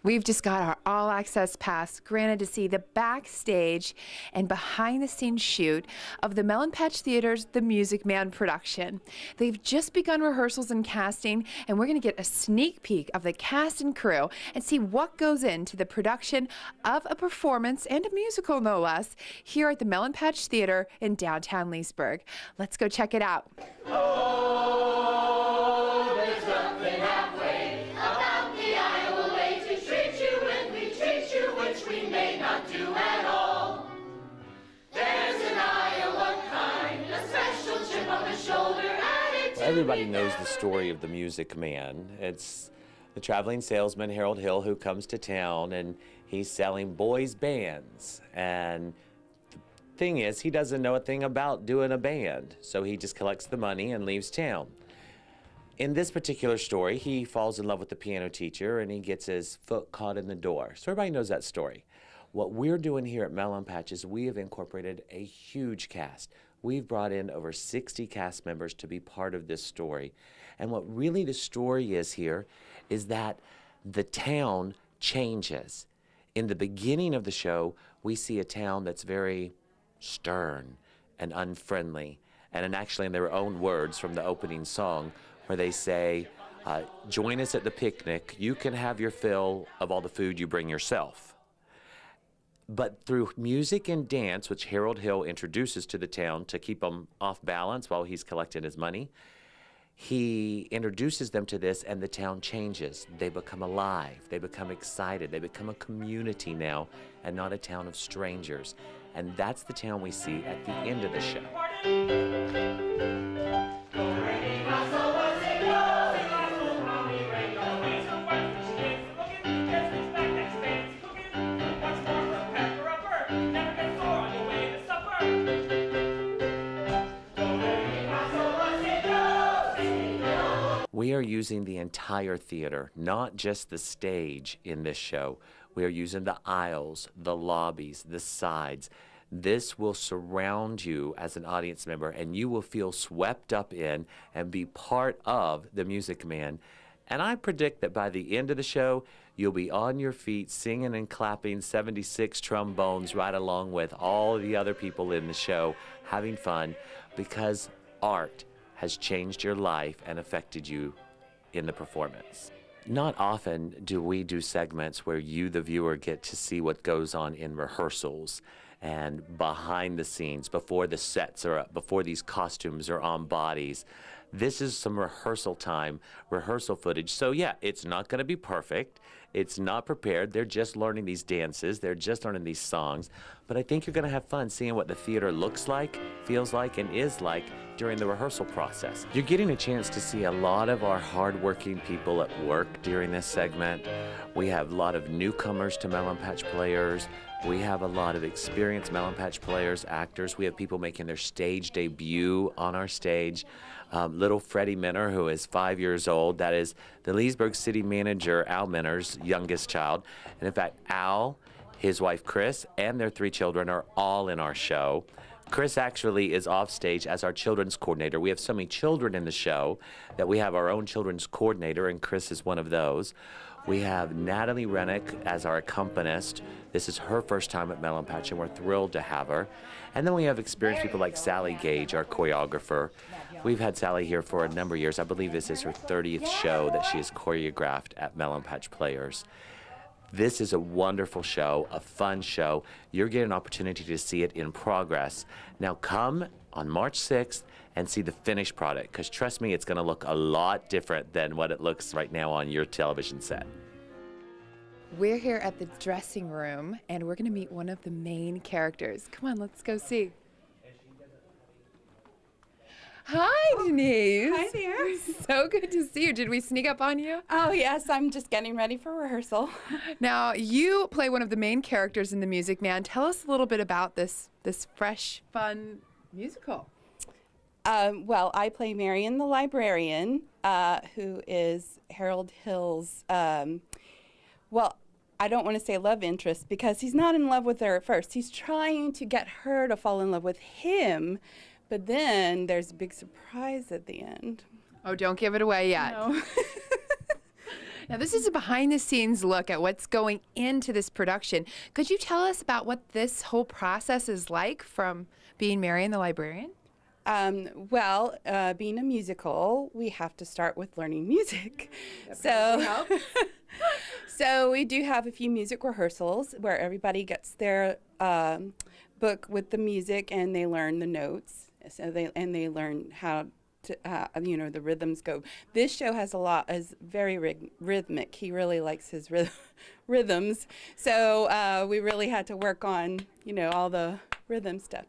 We've just got our all-access pass granted to see the backstage and behind-the-scenes shoot of the Melon Patch Theater's The Music Man production. They've just begun rehearsals and casting, and we're going to get a sneak peek of the cast and crew and see what goes into the production of a performance, and a musical no less, here at the Melon Patch Theater in downtown Leesburg. Let's go check it out. Oh, there's nothing halfway about the Iowa way to treat you when we treat you, which we may not do at all. There's an Iowa kind, a special chip on the shoulder attitude. Everybody knows the story of the Music Man. It's the traveling salesman Harold Hill who comes to town and he's selling boys' bands. And the thing is, he doesn't know a thing about doing a band, so he just collects the money and leaves town. In this particular story, he falls in love with the piano teacher and he gets his foot caught in the door. So everybody knows that story. What we're doing here at Melon Patch is we have incorporated a huge cast. We've brought in over 60 cast members to be part of this story. And what really the story is here is that the town changes. In the beginning of the show, we see a town that's very stern and unfriendly. And actually in their own words from the opening song, where they say, join us at the picnic, you can have your fill of all the food you bring yourself. But through music and dance, which Harold Hill introduces to the town to keep them off balance while he's collecting his money, he introduces them to this and the town changes. They become alive, they become excited, they become a community now and not a town of strangers. And that's the town we see at the end of the show. We are using the entire theater, not just the stage in this show. We are using the aisles, the lobbies, the sides. This will surround you as an audience member, and you will feel swept up in and be part of the Music Man. And I predict that by the end of the show, you'll be on your feet singing and clapping 76 trombones right along with all the other people in the show, having fun, because art has changed your life and affected you in the performance. Not often do we do segments where you, the viewer, get to see what goes on in rehearsals and behind the scenes, before the sets are up, before these costumes are on bodies. This is some rehearsal time, rehearsal footage. So yeah, it's not gonna be perfect. It's not prepared. They're just learning these dances. They're just learning these songs. But I think you're gonna have fun seeing what the theater looks like, feels like, and is like during the rehearsal process. You're getting a chance to see a lot of our hardworking people at work during this segment. We have a lot of newcomers to Melon Patch Players. We have a lot of experienced Melon Patch Players, actors. We have people making their stage debut on our stage. Little Freddie Minner, who is 5 years old. That is the Leesburg City Manager, Al Minner's youngest child. And in fact, Al, his wife Chris, and their 3 children are all in our show. Chris actually is off stage as our children's coordinator. We have so many children in the show that we have our own children's coordinator, and Chris is one of those. We have Natalie Rennick as our accompanist. This is her first time at Melon Patch, and we're thrilled to have her. And then we have experienced people like Sally Gage, our choreographer. We've had Sally here for a number of years. I believe this is her 30th show that she has choreographed at Melon Patch Players. This is a wonderful show, a fun show. You're getting an opportunity to see it in progress. Now come on March 6th and see the finished product, because trust me, it's going to look a lot different than what it looks right now on your television set. We're here at the dressing room, and we're going to meet one of the main characters. Come on, let's go see. Hi, Denise. Hi there. So good to see you. Did we sneak up on you? Oh, yes, I'm just getting ready for rehearsal. Now, you play one of the main characters in The Music Man. Tell us a little bit about this fresh, fun musical. Well, I play Marion the librarian, who is Harold Hill's, well, I don't want to say love interest, because he's not in love with her at first. He's trying to get her to fall in love with him, but then there's a big surprise at the end. Oh, don't give it away yet. No. Now, this is a behind the scenes look at what's going into this production. Could you tell us about what this whole process is like from being Marion the librarian? Being a musical, we have to start with learning music. So, so we do have a few music rehearsals where everybody gets their book with the music and they learn the notes. So they learn how to, the rhythms go. This show has is very rhythmic. He really likes his rhythms. So we really had to work on, all the rhythm stuff.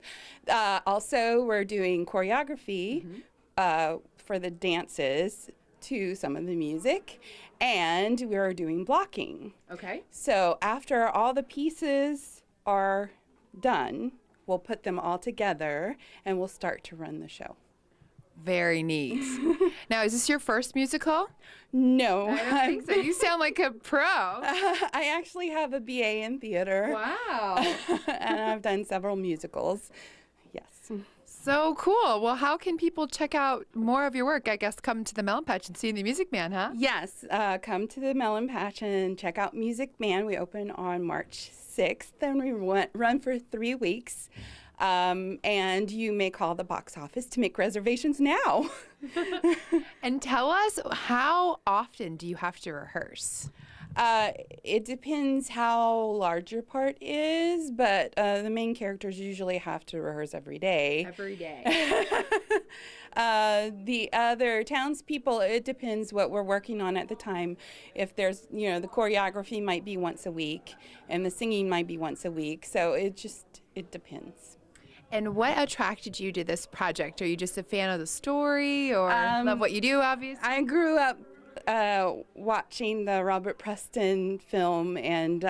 Also, we're doing choreography for the dances to some of the music, and we're doing blocking. Okay. So after all the pieces are done, we'll put them all together and we'll start to run the show. Very neat. Now, is this your first musical? No. I don't think so. You sound like a pro. I actually have a BA in theater. Wow. And I've done several musicals. Yes. So cool. Well, how can people check out more of your work? I guess come to the Melon Patch and see the Music Man, huh? Yes. Come to the Melon Patch and check out Music Man. We open on March 6th and we run for 3 weeks. And you may call the box office to make reservations now. And tell us, how often do you have to rehearse? It depends how large your part is, but the main characters usually have to rehearse every day. Every day. The other townspeople, it depends what we're working on at the time. If there's, the choreography might be once a week, and the singing might be once a week. So it depends. And what attracted you to this project? Are you just a fan of the story or love what you do, obviously? I grew up watching the Robert Preston film, and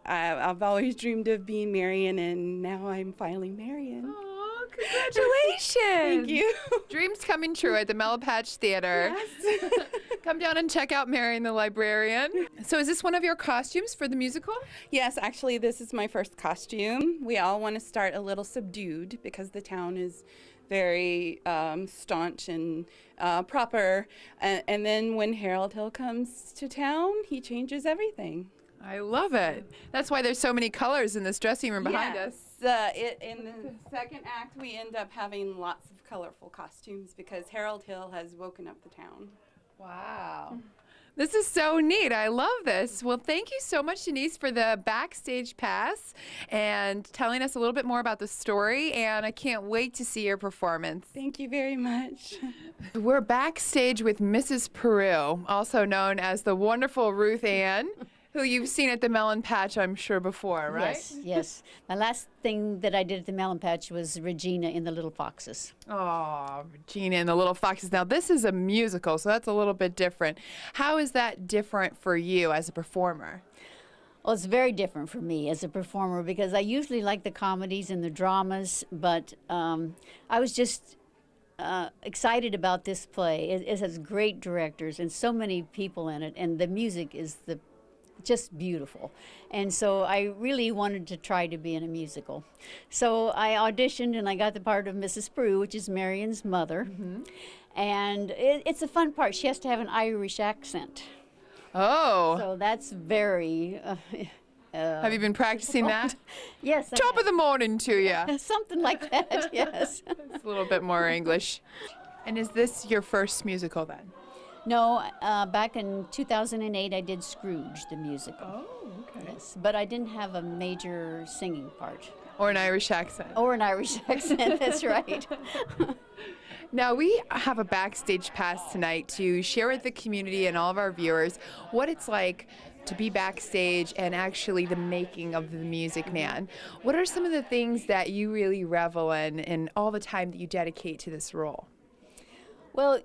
I've always dreamed of being Marion, and now I'm finally Marion. Oh, congratulations. Thank you. Dreams coming true at the Melon Patch Theater. Yes. Come down and check out Marion the Librarian. So is this one of your costumes for the musical? Yes, actually, this is my first costume. We all want to start a little subdued because the town is very staunch and proper. And then when Harold Hill comes to town, he changes everything. I love it. That's why there's so many colors in this dressing room behind us. In the second act, we end up having lots of colorful costumes because Harold Hill has woken up the town. Wow. This is so neat. I love this. Well, thank you so much, Denise, for the backstage pass and telling us a little bit more about the story. And I can't wait to see your performance. Thank you very much. We're backstage with Mrs. Paroo, also known as the wonderful Ruth Ann, who you've seen at the Melon Patch, I'm sure, before, right? Yes, yes. My last thing that I did at the Melon Patch was Regina in The Little Foxes. Oh, Regina and the Little Foxes. Now, this is a musical, so that's a little bit different. How is that different for you as a performer? Well, it's very different for me as a performer because I usually like the comedies and the dramas, but I was just excited about this play. It has great directors and so many people in it, and the music is just beautiful. And so I really wanted to try to be in a musical. So I auditioned and I got the part of Mrs. Paroo, which is Marion's mother. Mm-hmm. And it's a fun part. She has to have an Irish accent. Oh. So that's very... have you been practicing that? Yes. Top of the morning to you. Something like that, yes. It's a little bit more English. And is this your first musical then? No, back in 2008, I did Scrooge, the musical. Oh, okay. Yes, but I didn't have a major singing part. Or an Irish accent. Or an Irish accent, that's right. Now, we have a backstage pass tonight to share with the community and all of our viewers what it's like to be backstage and actually the making of the Music Man. What are some of the things that you really revel in and all the time that you dedicate to this role? Well,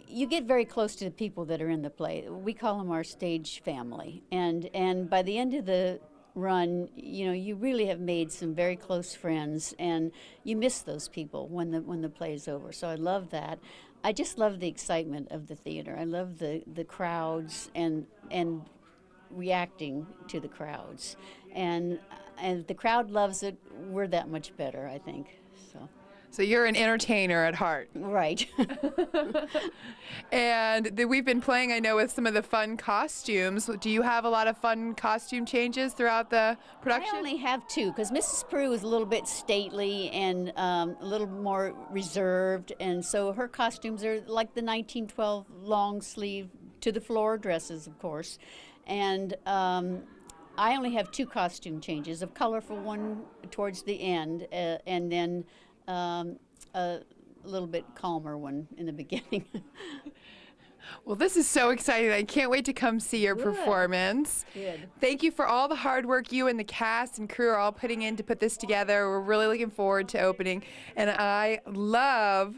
you get very close to the people that are in the play. We call them our stage family. And by the end of the run, you really have made some very close friends, and you miss those people when the play is over. So I love that. I just love the excitement of the theater. I love the crowds and reacting to the crowds. And if the crowd loves it, we're that much better, I think. So you're an entertainer at heart. Right. And we've been playing, I know, with some of the fun costumes. Do you have a lot of fun costume changes throughout the production? I only have two because Mrs. Paroo is a little bit stately and a little more reserved, and so her costumes are like the 1912 long sleeve to the floor dresses, of course. And I only have two costume changes, a colorful one towards the end, and then a little bit calmer one in the beginning. Well, this is so exciting. I can't wait to come see your performance. Good. Thank you for all the hard work you and the cast and crew are all putting in to put this together. We're really looking forward to opening. And I love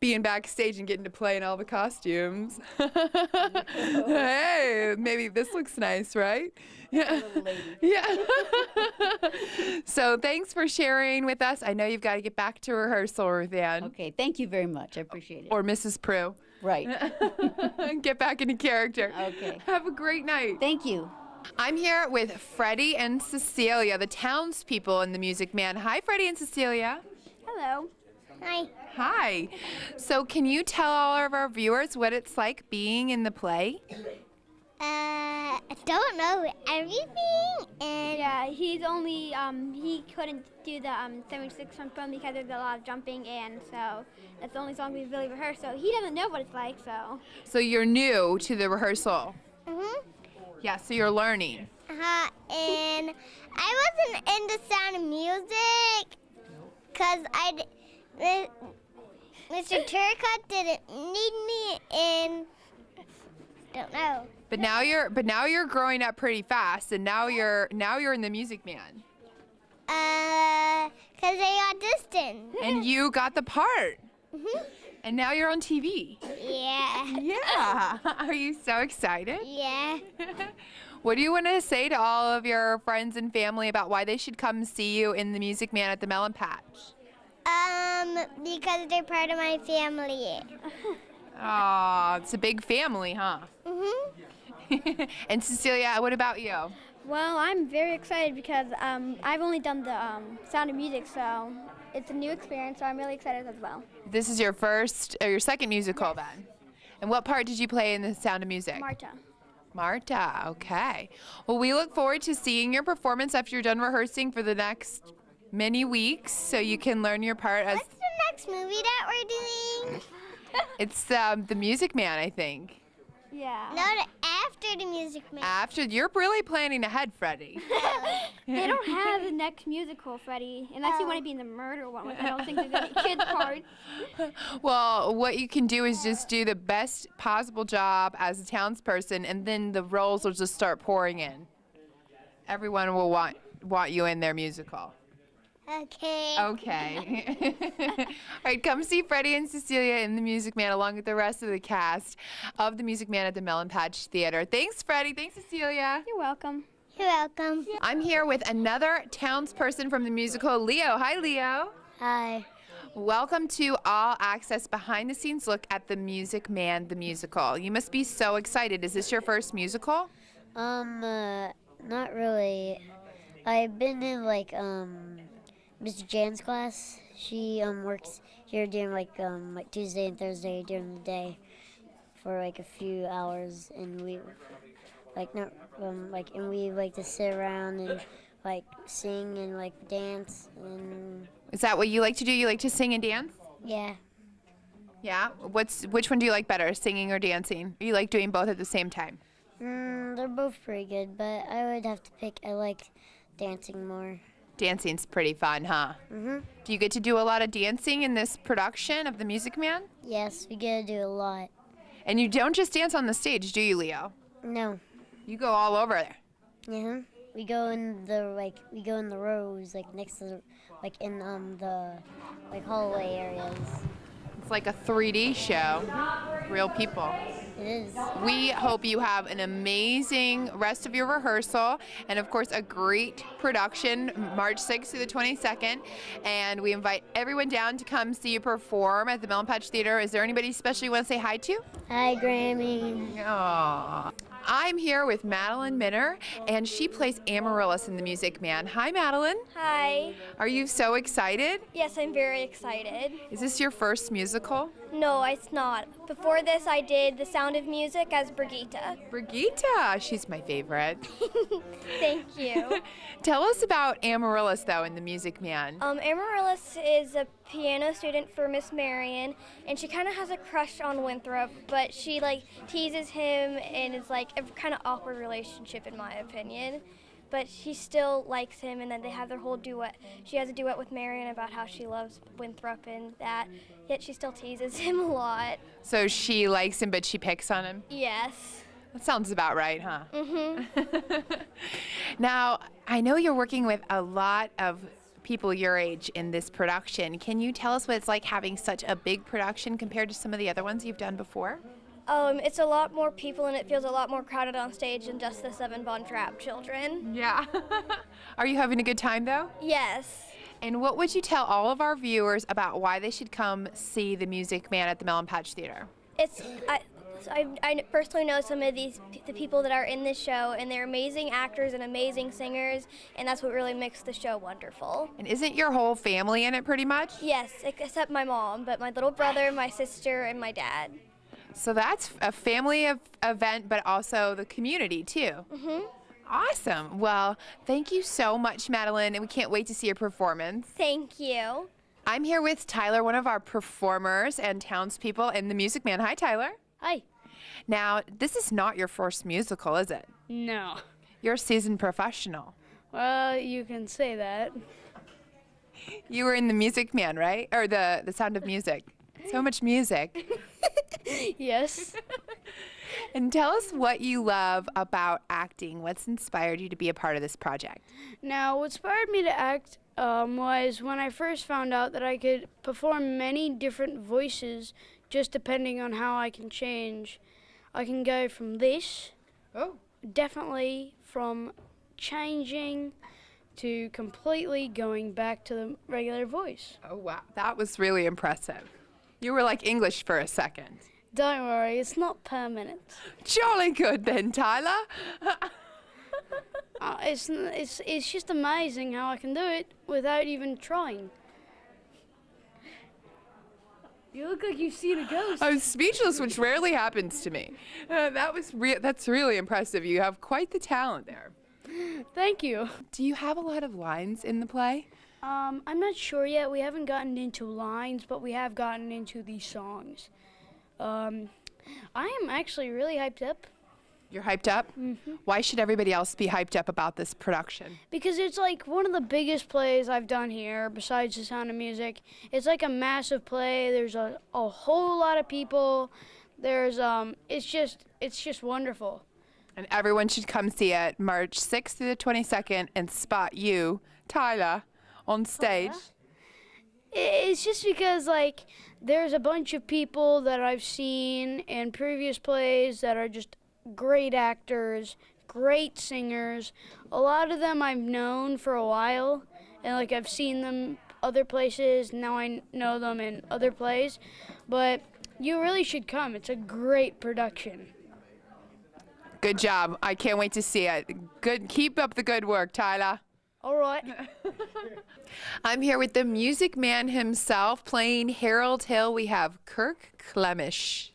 being backstage and getting to play in all the costumes. Hey, maybe this looks nice, right? Yeah. Yeah. So thanks for sharing with us. I know you've got to get back to rehearsal, Ruth Ann. Okay, thank you very much. I appreciate it. Or Mrs. Paroo. Right. Get back into character. Okay. Have a great night. Thank you. I'm here with Freddie and Cecilia, the townspeople in the Music Man. Hi, Freddie and Cecilia. Hello. Hi. Hi. So can you tell all of our viewers what it's like being in the play? I don't know everything, and he's only he couldn't do the 76 from film because there's a lot of jumping, and so that's the only song we've really rehearsed. So he doesn't know what it's like. So you're new to the rehearsal. Mhm. Yeah, so you're learning. And I wasn't into Sound of Music, cause Mr. Turcotte didn't need me, and don't know. But now you're growing up pretty fast, and now you're in the Music Man. Cause I auditioned. And you got the part. Mhm. And now you're on TV. Yeah. Yeah. Are you so excited? Yeah. What do you want to say to all of your friends and family about why they should come see you in the Music Man at the Melon Patch? Because they're part of my family. Aw, it's a big family, huh? Mhm. And Cecilia, what about you? Well, I'm very excited because I've only done the Sound of Music, so it's a new experience, so I'm really excited as well. This is your first or your second musical then? And what part did you play in the Sound of Music? Marta. Marta, okay. Well, we look forward to seeing your performance after you're done rehearsing for the next many weeks so you can learn your part as... What's the next movie that we're doing? It's the Music Man, I think. Yeah. No, after the Music Man. After, you're really planning ahead, Freddie. They don't have the next musical, Freddie, unless you want to be in the murder one, which I don't think there's any kids parts. Well, what you can do is just do the best possible job as a townsperson, and then the roles will just start pouring in. Everyone will want you in their musical. Okay. Okay. All right, come see Freddie and Cecilia in the Music Man along with the rest of the cast of the Music Man at the Melon Patch Theater. Thanks, Freddie. Thanks, Cecilia. You're welcome. You're welcome. I'm here with another townsperson from the musical, Leo. Hi, Leo. Hi. Welcome to All Access Behind the Scenes look at the Music Man, the musical. You must be so excited. Is this your first musical? Not really. I've been in Mr. Jan's class. She works here during like Tuesday and Thursday during the day for like a few hours, and we like to sit around and like sing and like dance and Is that what you like to do? You like to sing and dance? yeah. Yeah. Which one do you like better, singing or dancing? You like doing both at the same time? They're both pretty good, but I would have to pick. I like dancing more. Dancing's pretty fun, huh? Mhm. Do you get to do a lot of dancing in this production of the Music Man? Yes, we get to do a lot. And you don't just dance on the stage, do you, Leo? No. You go all over there. Uh-huh. We go in the rows next to in the hallway areas. It's like a 3D show. Real people. It is. We hope you have an amazing rest of your rehearsal and, of course, a great production March 6th through the 22nd. And we invite everyone down to come see you perform at the Melon Patch Theater. Is there anybody special you want to say hi to? Hi, Grammy. Aww. I'm here with Madeline Minner, and she plays Amaryllis in The Music Man. Hi, Madeline. Hi. Are you so excited? Yes, I'm very excited. Is this your first musical? No, it's not. Before this, I did The Sound of Music as Brigitte. Brigitte, she's my favorite. Thank you. Tell us about Amaryllis, though, in The Music Man. Amaryllis is a piano student for Miss Marion, and she kind of has a crush on Winthrop, but she teases him, and it's like a kind of awkward relationship in my opinion. But she still likes him, and then they have their whole duet. She has a duet with Marion about how she loves Winthrop and that, yet she still teases him a lot. So she likes him, but she picks on him? Yes. That sounds about right, huh? Mm-hmm. Now, I know you're working with a lot of people your age in this production. Can you tell us what it's like having such a big production compared to some of the other ones you've done before? It's a lot more people, and it feels a lot more crowded on stage than just the 7 Von Trapp children. Yeah. Are you having a good time, though? Yes. And what would you tell all of our viewers about why they should come see The Music Man at the Melon Patch Theater? I personally know some of the people that are in this show, and they're amazing actors and amazing singers, and that's what really makes the show wonderful. And isn't your whole family in it pretty much? Yes, except my mom, but my little brother, my sister, and my dad. So that's a family event, but also the community, too. Mm-hmm. Awesome. Well, thank you so much, Madeline, and we can't wait to see your performance. Thank you. I'm here with Tyler, one of our performers and townspeople in The Music Man. Hi, Tyler. Hi. Now, this is not your first musical, is it? No. You're a seasoned professional. Well, you can say that. You were in The Music Man, right? Or the Sound of Music. So much music. Yes. And tell us what you love about acting. What's inspired you to be a part of this project? Now, what inspired me to act was when I first found out that I could perform many different voices just depending on how I can change. I can go from this, definitely from changing to completely going back to the regular voice. Oh, wow. That was really impressive. You were like English for a second. Don't worry, it's not permanent. Jolly good then, Tyler. It's just amazing how I can do it without even trying. You look like you've seen a ghost. I'm speechless, which rarely happens to me. That's really impressive. You have quite the talent there. Thank you. Do you have a lot of lines in the play? I'm not sure yet. We haven't gotten into lines, but we have gotten into the songs. I am actually really hyped up. You're hyped up? Mm-hmm. Why should everybody else be hyped up about this production? Because it's like one of the biggest plays I've done here, besides The Sound of Music. It's like a massive play. There's a whole lot of people. There's it's just wonderful. And everyone should come see it March 6th through the 22nd and spot you, Tyler, on stage. It's just because, like, there's a bunch of people that I've seen in previous plays that are just great actors, great singers. A lot of them I've known for a while, and, like, I've seen them other places. Now I know them in other plays. But you really should come. It's a great production. Good job. I can't wait to see it. Good. Keep up the good work, Tyler. All right. I'm here with the Music Man himself playing Harold Hill. We have Kirk Clemish.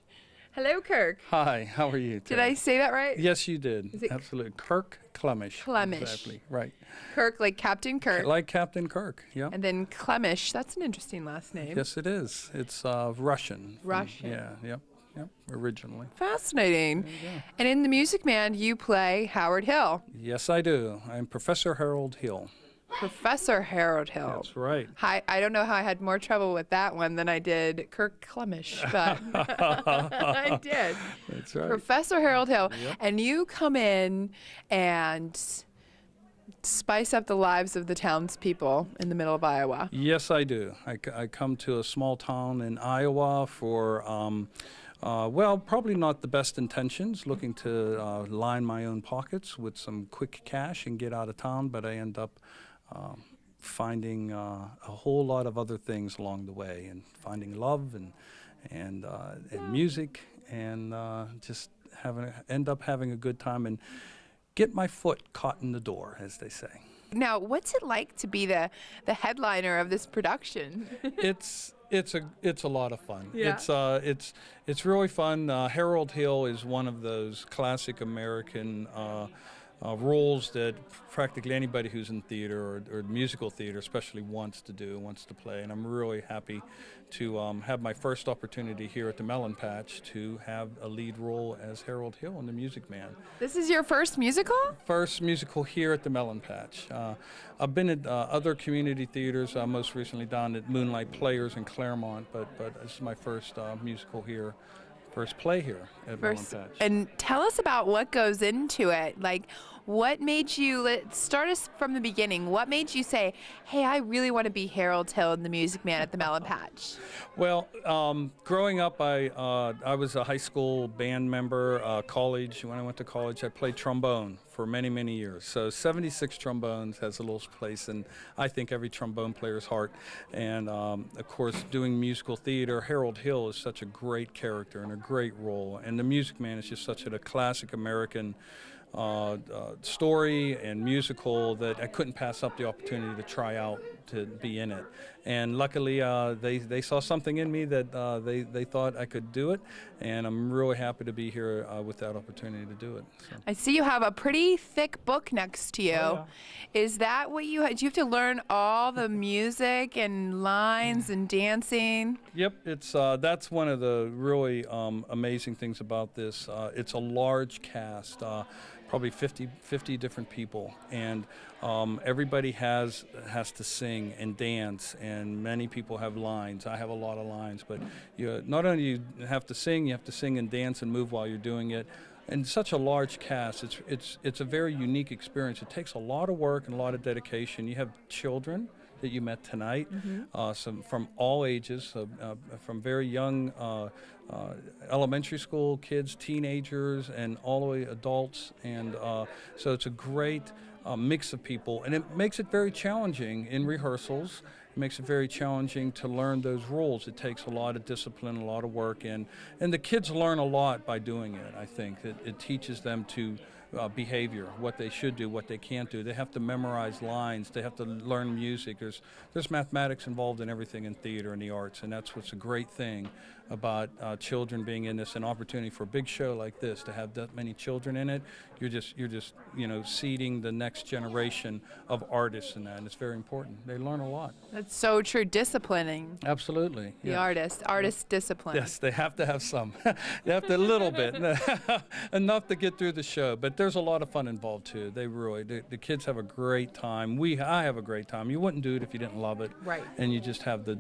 Hello, Kirk. Hi, how are you today? Did I say that right? Yes, you did. Absolutely. Kirk Clemish. Clemish. Exactly, right. Kirk, like Captain Kirk. Like Captain Kirk, yeah. And then Clemish. That's an interesting last name. Yes, it is. It's Russian. Russian. Yep, originally. Fascinating. And in The Music Man, you play Howard Hill. Yes, I do. I'm Professor Harold Hill. Professor Harold Hill. That's right. I don't know how I had more trouble with that one than I did Kirk Clemish, but I did. That's right. Professor Harold Hill. Yep. And you come in and spice up the lives of the townspeople in the middle of Iowa. Yes, I do. I come to a small town in Iowa for, well, probably not the best intentions, looking to line my own pockets with some quick cash and get out of town, but I end up finding a whole lot of other things along the way, and finding love and music, and just end up having a good time and get my foot caught in the door, as they say. Now, what's it like to be the headliner of this production? It's a lot of fun. Yeah. It's really fun. Harold Hill is one of those classic American roles that practically anybody who's in theater or musical theater especially wants to play. And I'm really happy to have my first opportunity here at the Melon Patch to have a lead role as Harold Hill in The Music Man. This is your first musical? First musical here at the Melon Patch. I've been at other community theaters, most recently down at Moonlight Players in Claremont, but this is my first musical here. First play here at Melon Patch. And tell us about what goes into it. Like, what made you, let's start us from the beginning. What made you say, hey, I really want to be Harold Hill in The Music Man at the Melon Patch? Well, growing up, I was a high school band member. College, when I went to college, I played trombone for many, many years. So 76 trombones has a little place in, I think, every trombone player's heart. And, of course, doing musical theater, Harold Hill is such a great character and a great role. And The Music Man is just such a classic American story and musical that I couldn't pass up the opportunity to try out to be in it. And luckily, they saw something in me that they thought I could do it, and I'm really happy to be here with that opportunity to do it. So. I see you have a pretty thick book next to you. Oh, yeah. Is that what do you have to learn all the music and lines and dancing? Yep, it's that's one of the really amazing things about this. It's a large cast. Probably 50 different people, and everybody has to sing and dance, and many people have lines. I have a lot of lines, but not only you have to sing and dance and move while you're doing it. And such a large cast, it's a very unique experience. It takes a lot of work and a lot of dedication. You have children that you met tonight, some from all ages, from very young elementary school kids, teenagers, and all the way adults. And so it's a great mix of people, and it makes it very challenging in rehearsals. It makes it very challenging to learn those roles. It takes a lot of discipline, a lot of work, and the kids learn a lot by doing it. I think it teaches them to behavior, what they should do, what they can't do. They have to memorize lines. They have to learn music. There's mathematics involved in everything in theater and the arts, and that's what's a great thing about children being in this. An opportunity for a big show like this to have that many children in it. You're just seeding the next generation of artists in that, and it's very important. They learn a lot. That's so true. Disciplining. Absolutely. The Yeah. artist discipline. Yes, they have to have some. They have to a little bit, enough to get through the show. But there's a lot of fun involved too. They really, the kids have a great time. I have a great time. You wouldn't do it if you didn't love it. Right. And you just have the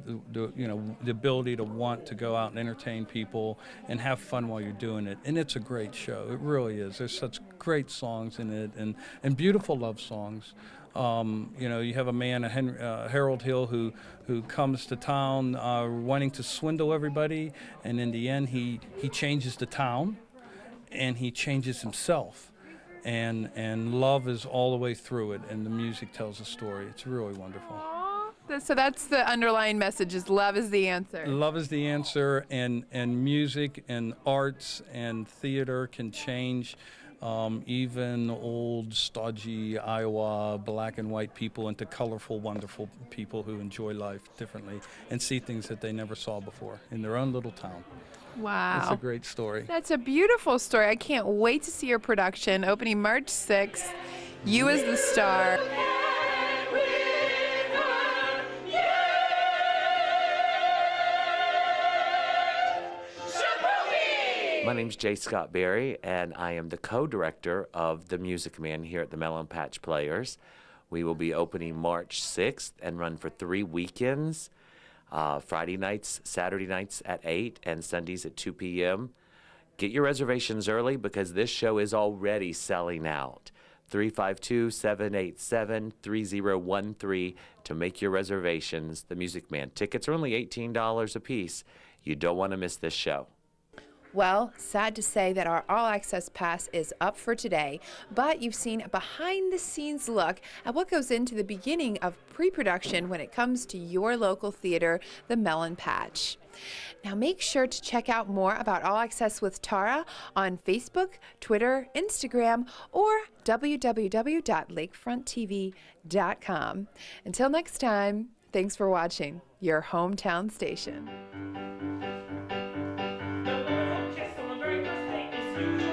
ability to want to go out and entertain people and have fun while you're doing it. And it's a great show. It really is. There's such great songs in it and beautiful love songs. You have a man, Harold Hill, who comes to town wanting to swindle everybody, and in the end, he changes the town, and he changes himself, and love is all the way through it, and the music tells a story. It's really wonderful. So that's the underlying message: is love is the answer. Love is the answer, and music and arts and theater can change. Even old, stodgy Iowa black and white people into colorful, wonderful people who enjoy life differently and see things that they never saw before in their own little town. Wow. It's a great story. That's a beautiful story. I can't wait to see your production opening March 6th. You as the star. My name's J. Scott Berry, and I am the co-director of The Music Man here at the Melon Patch Players. We will be opening March 6th and run for 3 weekends, Friday nights, Saturday nights at 8, and Sundays at 2 p.m. Get your reservations early because this show is already selling out. 352-787-3013 to make your reservations. The Music Man. Tickets are only $18 a piece. You don't want to miss this show. Well, sad to say that our All Access Pass is up for today, but you've seen a behind-the-scenes look at what goes into the beginning of pre-production when it comes to your local theater, the Melon Patch. Now make sure to check out more about All Access with Tara on Facebook, Twitter, Instagram, or www.lakefronttv.com. Until next time, thanks for watching your hometown station. The little kiss on the very first date is you.